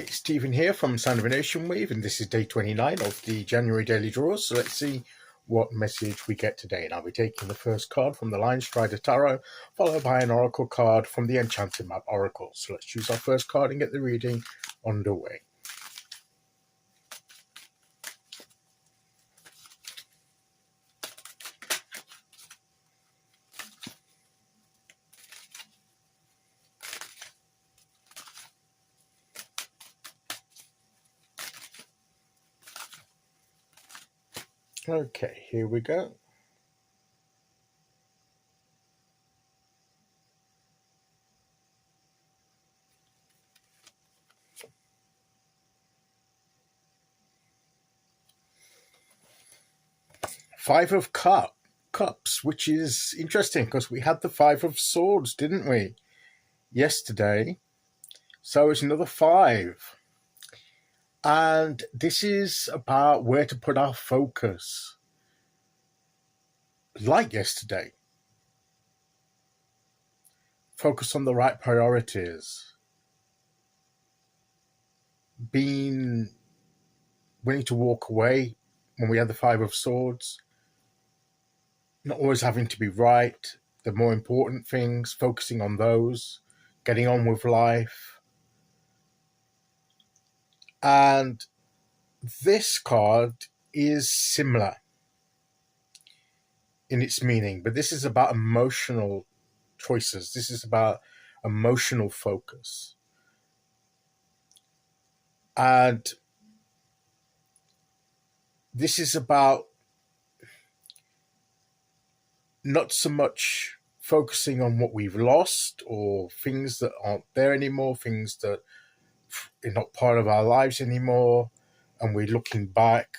Hi, Stephen here from Sound of a Nation Wave, and this is day 29 of the January daily draws. So let's see what message we get today. And I'll be taking the first card from the Linestrider Tarot, followed by an Oracle card from the Enchanted Map Oracle. So let's choose our first card and get the reading underway. Okay, here we go. Five of Cups, which is interesting because we had the Five of Swords, didn't we, yesterday? So it's another five. And this is about where to put our focus. Like yesterday. Focus on the right priorities. Being willing to walk away when we had the Five of Swords. Not always having to be right. The more important things, focusing on those. Getting on with life. And this card is similar in its meaning, but this is about emotional choices. This is about emotional focus. And this is about not so much focusing on what we've lost or things that aren't there anymore, things that are not part of our lives anymore, and we're looking back.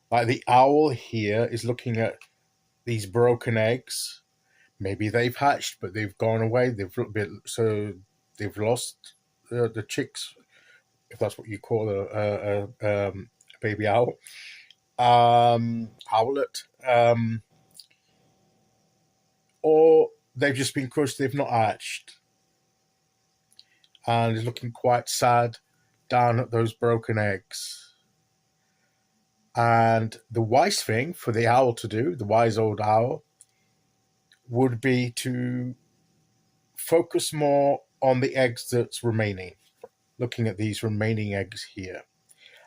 Like the owl here is looking at these broken eggs. Maybe they've hatched, but they've gone away. They've lost the chicks, if that's what you call a baby owl, owlet, or they've just been crushed. They've not hatched, and is looking quite sad down at those broken eggs. And the wise thing for the owl to do, the wise old owl, would be to focus more on the eggs that's remaining, looking at these remaining eggs here.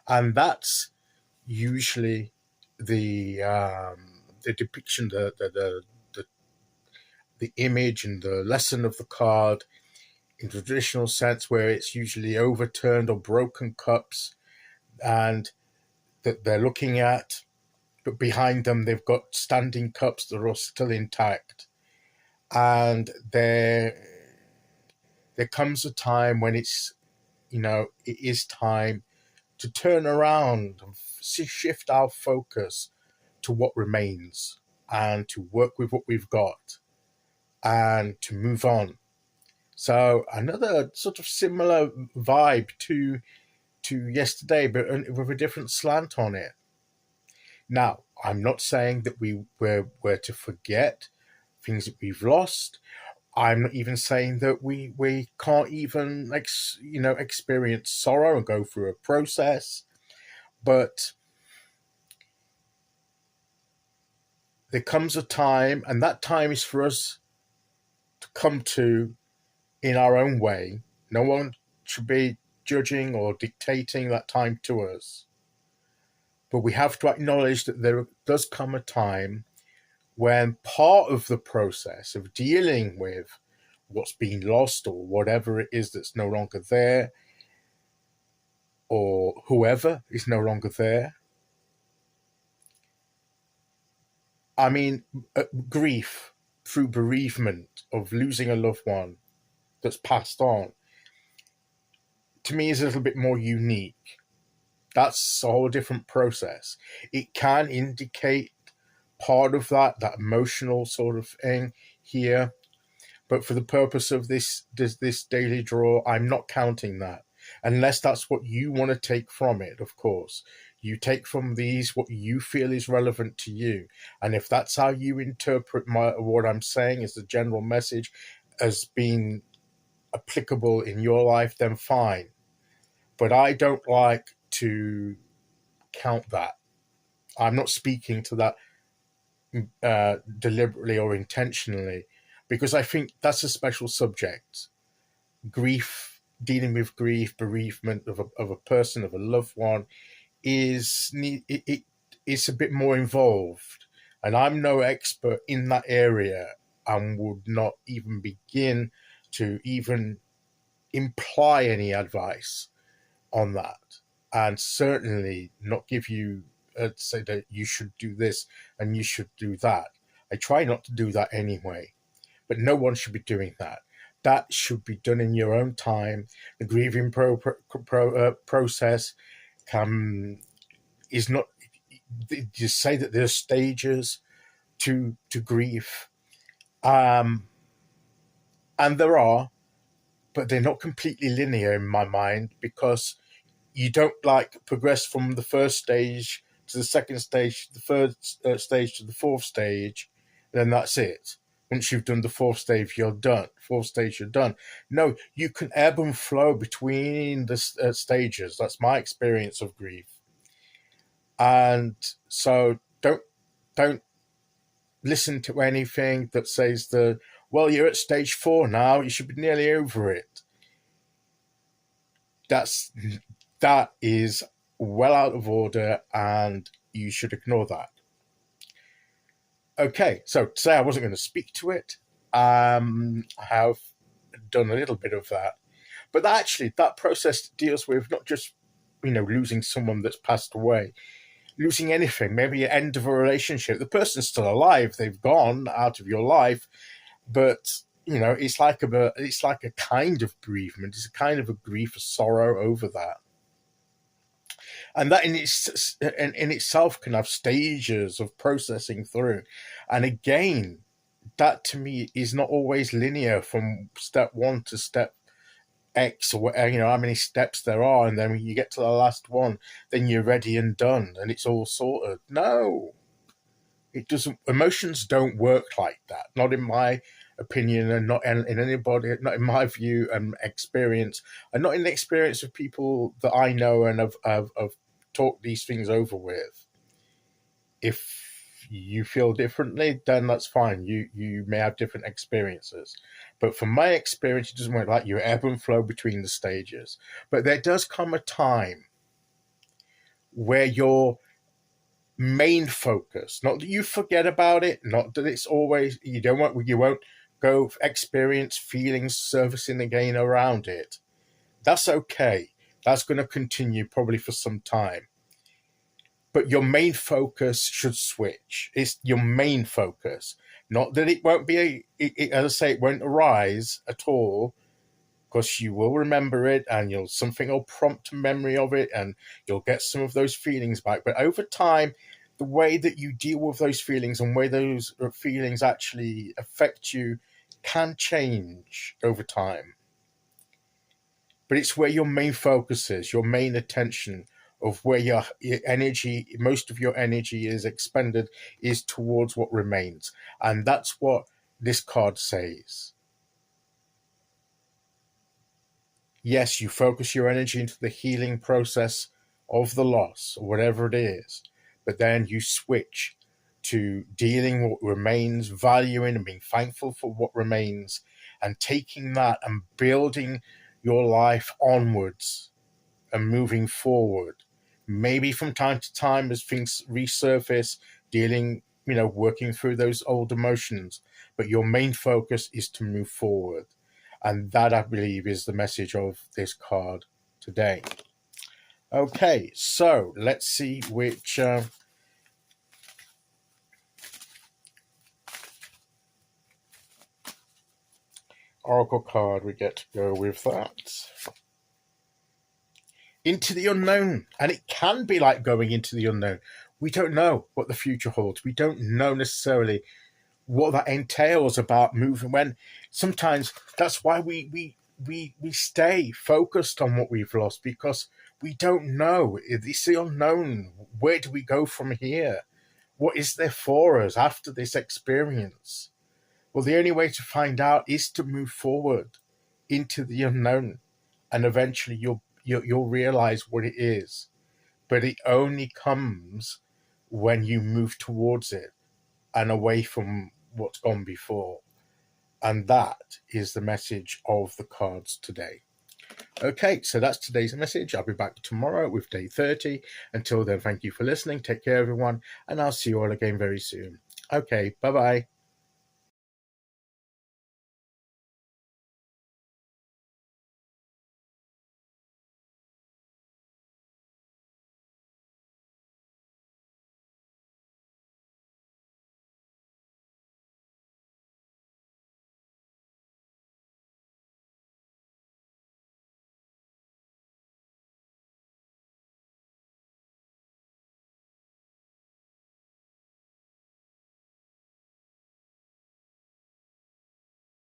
And that's usually the depiction, the image and the lesson of the card in traditional sense, where it's usually overturned or broken cups and that they're looking at, but behind them they've got standing cups that are still intact. And there comes a time when it's, it is time to turn around and shift our focus to what remains and to work with what we've got and to move on. So another sort of similar vibe to yesterday, but with a different slant on it. Now, I'm not saying that we're to forget things that we've lost. I'm not even saying that we can't even experience sorrow and go through a process, but there comes a time, and that time is for us to come to in our own way. No one should be judging or dictating that time to us, but we have to acknowledge that there does come a time when part of the process of dealing with what's been lost or whatever it is that's no longer there, or whoever is no longer there. I mean, grief through bereavement of losing a loved one that's passed on, to me, is a little bit more unique. That's a whole different process. It can indicate part of that emotional sort of thing here, but for the purpose of this daily draw, I'm not counting that, unless that's what you want to take from it. Of course, you take from these what you feel is relevant to you, and if that's how you interpret what I'm saying as the general message as being applicable in your life, then fine. But I don't like to count that. I'm not speaking to that deliberately or intentionally, because I think that's a special subject. Grief, dealing with grief, bereavement of a person, of a loved one, it's a bit more involved. And I'm no expert in that area and would not even begin to even imply any advice on that, and certainly not give you say that you should do this and you should do that. I try not to do that anyway, but no one should be doing that. That should be done in your own time. The grieving process is not. You say that there's stages to grief, and there are, but they're not completely linear in my mind, because you don't progress from the first stage to the second stage, to the third stage, to the fourth stage, then that's it. Once you've done the fourth stage, you're done. Fourth stage, you're done. No, you can ebb and flow between the stages. That's my experience of grief. And so don't listen to anything that says well, you're at stage 4 now, you should be nearly over it. That is well out of order, and you should ignore that. Okay, so to say I wasn't going to speak to it, I have done a little bit of that. But actually, that process deals with not just, losing someone that's passed away, losing anything, maybe an end of a relationship. The person's still alive, they've gone out of your life, but it's like a kind of bereavement. It's a kind of a grief, a sorrow over that. And that in itself can have stages of processing through. And again, that to me is not always linear from step 1 to step X, or how many steps there are. And then when you get to the last one, then you're ready and done and it's all sorted. No, it doesn't. Emotions don't work like that. Not in my opinion, and not in anybody, not in my view and experience, and not in the experience of people that I know and have talked these things over with. If you feel differently, then that's fine. You may have different experiences. But from my experience, it doesn't work like you ebb and flow between the stages. But there does come a time where your main focus, not that you forget about it, not that it's always, you won't go experience feelings surfacing again around it. That's okay. That's going to continue probably for some time. But your main focus should switch. It's your main focus. Not that it won't be, as I say, it won't arise at all, because you will remember it and something will prompt a memory of it and you'll get some of those feelings back. But over time, the way that you deal with those feelings and where those feelings actually affect you can change over time. But it's where your main focus is, your main attention of where your energy, most of your energy is expended, is towards what remains. And that's what this card says. Yes, you focus your energy into the healing process of the loss, or whatever it is, but then you switch to dealing what remains, valuing and being thankful for what remains, and taking that and building your life onwards and moving forward. Maybe from time to time as things resurface, dealing, working through those old emotions, but your main focus is to move forward. And that, I believe, is the message of this card today. Okay, so let's see which Oracle card we get to go with that. Into the unknown. And it can be like going into the unknown. We don't know what the future holds. We don't know necessarily what that entails about moving. When sometimes that's why we stay focused on what we've lost, because we don't know. It's the unknown. Where do we go from here? What is there for us after this experience? Well, the only way to find out is to move forward into the unknown, and eventually you'll realize what it is, but it only comes when you move towards it and away from what's gone before. And that is the message of the cards today. Okay, so that's today's message. I'll be back tomorrow with day 30. Until then, thank you for listening. Take care, everyone, and I'll see you all again very soon. Okay, bye-bye.